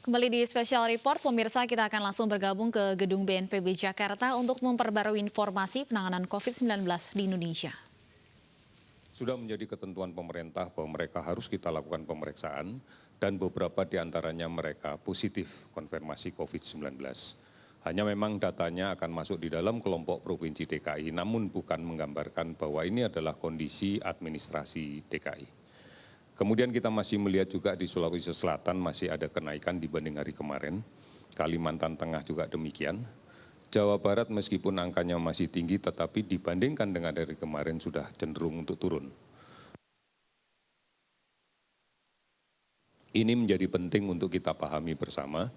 Kembali di Special Report, pemirsa kita akan langsung bergabung ke Gedung BNPB Jakarta untuk memperbarui informasi penanganan COVID-19 di Indonesia. Sudah menjadi ketentuan pemerintah bahwa mereka harus kita lakukan pemeriksaan dan beberapa di antaranya mereka positif konfirmasi COVID-19. Hanya memang datanya akan masuk di dalam kelompok Provinsi DKI, namun bukan menggambarkan bahwa ini adalah kondisi administrasi DKI. Kemudian kita masih melihat juga di Sulawesi Selatan masih ada kenaikan dibanding hari kemarin. Kalimantan Tengah juga demikian. Jawa Barat meskipun angkanya masih tinggi tetapi dibandingkan dengan hari kemarin sudah cenderung untuk turun. Ini menjadi penting untuk kita pahami bersama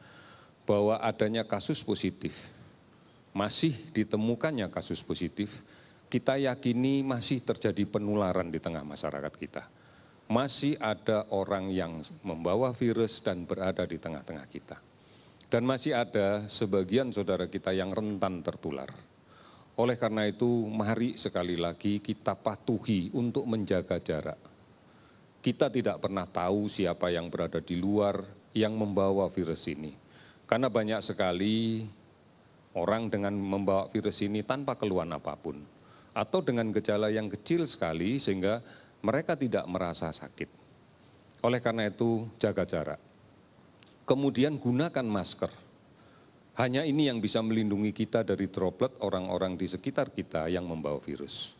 bahwa adanya kasus positif, masih ditemukannya kasus positif, kita yakini masih terjadi penularan di tengah masyarakat kita. Masih ada orang yang membawa virus dan berada di tengah-tengah kita. Dan masih ada sebagian saudara kita yang rentan tertular. Oleh karena itu, mari sekali lagi kita patuhi untuk menjaga jarak. Kita tidak pernah tahu siapa yang berada di luar yang membawa virus ini. Karena banyak sekali orang dengan membawa virus ini tanpa keluhan apapun. Atau dengan gejala yang kecil sekali sehingga mereka tidak merasa sakit. Oleh karena itu, jaga jarak. Kemudian gunakan masker. Hanya ini yang bisa melindungi kita dari droplet orang-orang di sekitar kita yang membawa virus.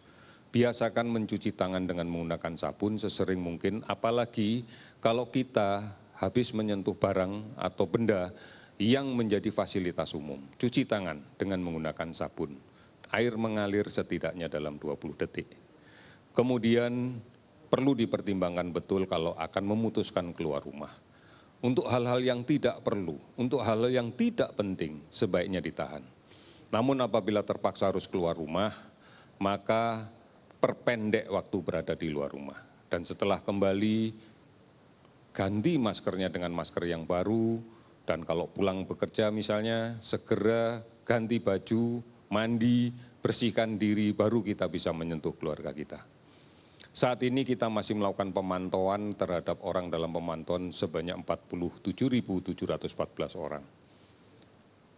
Biasakan mencuci tangan dengan menggunakan sabun sesering mungkin, apalagi kalau kita habis menyentuh barang atau benda yang menjadi fasilitas umum. Cuci tangan dengan menggunakan sabun. Air mengalir setidaknya dalam 20 detik. Kemudian perlu dipertimbangkan betul kalau akan memutuskan keluar rumah. Untuk hal-hal yang tidak perlu, untuk hal-hal yang tidak penting, sebaiknya ditahan. Namun apabila terpaksa harus keluar rumah, maka perpendek waktu berada di luar rumah. Dan setelah kembali, ganti maskernya dengan masker yang baru, dan kalau pulang bekerja misalnya, segera ganti baju, mandi, bersihkan diri, baru kita bisa menyentuh keluarga kita. Saat ini kita masih melakukan pemantauan terhadap orang dalam pemantauan sebanyak 47.714 orang.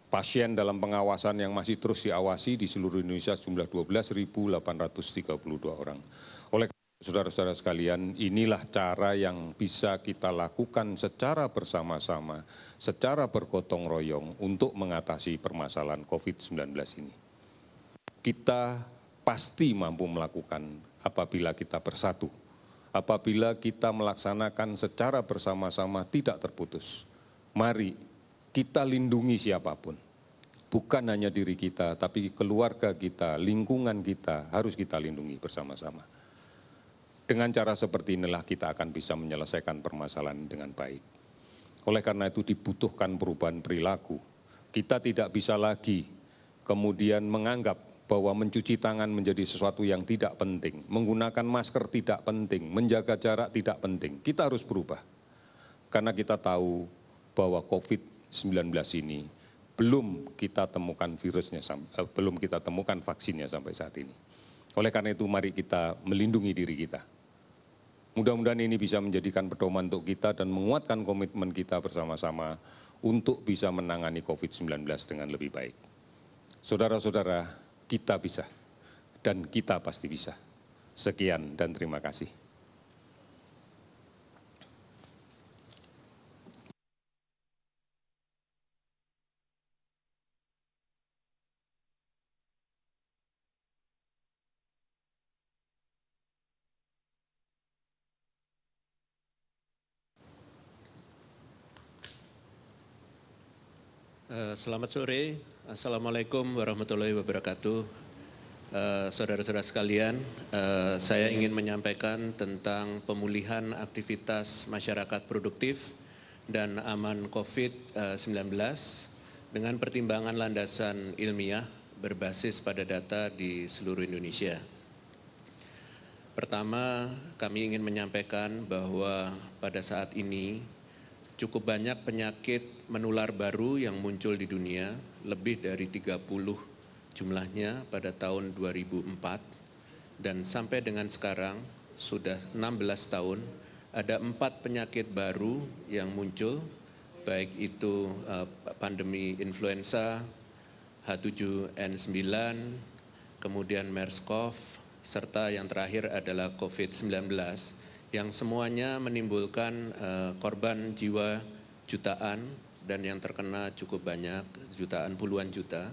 Pasien dalam pengawasan yang masih terus diawasi di seluruh Indonesia jumlah 12.832 orang. Oleh saudara-saudara sekalian, inilah cara yang bisa kita lakukan secara bersama-sama, secara bergotong royong untuk mengatasi permasalahan COVID-19 ini. Kita pasti mampu melakukan apabila kita bersatu, apabila kita melaksanakan secara bersama-sama tidak terputus. Mari kita lindungi siapapun, bukan hanya diri kita, tapi keluarga kita, lingkungan kita harus kita lindungi bersama-sama. Dengan cara seperti inilah kita akan bisa menyelesaikan permasalahan dengan baik. Oleh karena itu dibutuhkan perubahan perilaku. Kita tidak bisa lagi kemudian menganggap bahwa mencuci tangan menjadi sesuatu yang tidak penting, menggunakan masker tidak penting, menjaga jarak tidak penting. Kita harus berubah. Karena kita tahu bahwa COVID-19 ini belum kita temukan virusnya, belum kita temukan vaksinnya sampai saat ini. Oleh karena itu mari kita melindungi diri kita. Mudah-mudahan ini bisa menjadikan pedoman untuk kita dan menguatkan komitmen kita bersama-sama untuk bisa menangani COVID-19 dengan lebih baik. Saudara-saudara, kita bisa, dan kita pasti bisa. Sekian dan terima kasih. Selamat sore, Assalamualaikum warahmatullahi wabarakatuh. Saudara-saudara sekalian, saya ingin menyampaikan tentang pemulihan aktivitas masyarakat produktif dan aman COVID-19 dengan pertimbangan landasan ilmiah berbasis pada data di seluruh Indonesia. Pertama, kami ingin menyampaikan bahwa pada saat ini cukup banyak penyakit menular baru yang muncul di dunia, lebih dari 30 jumlahnya pada tahun 2004, dan sampai dengan sekarang sudah 16 tahun, ada 4 penyakit baru yang muncul baik itu pandemi influenza, H7N9, kemudian MERS-CoV, serta yang terakhir adalah COVID-19, yang semuanya menimbulkan korban jiwa jutaan dan yang terkena cukup banyak, jutaan puluhan juta.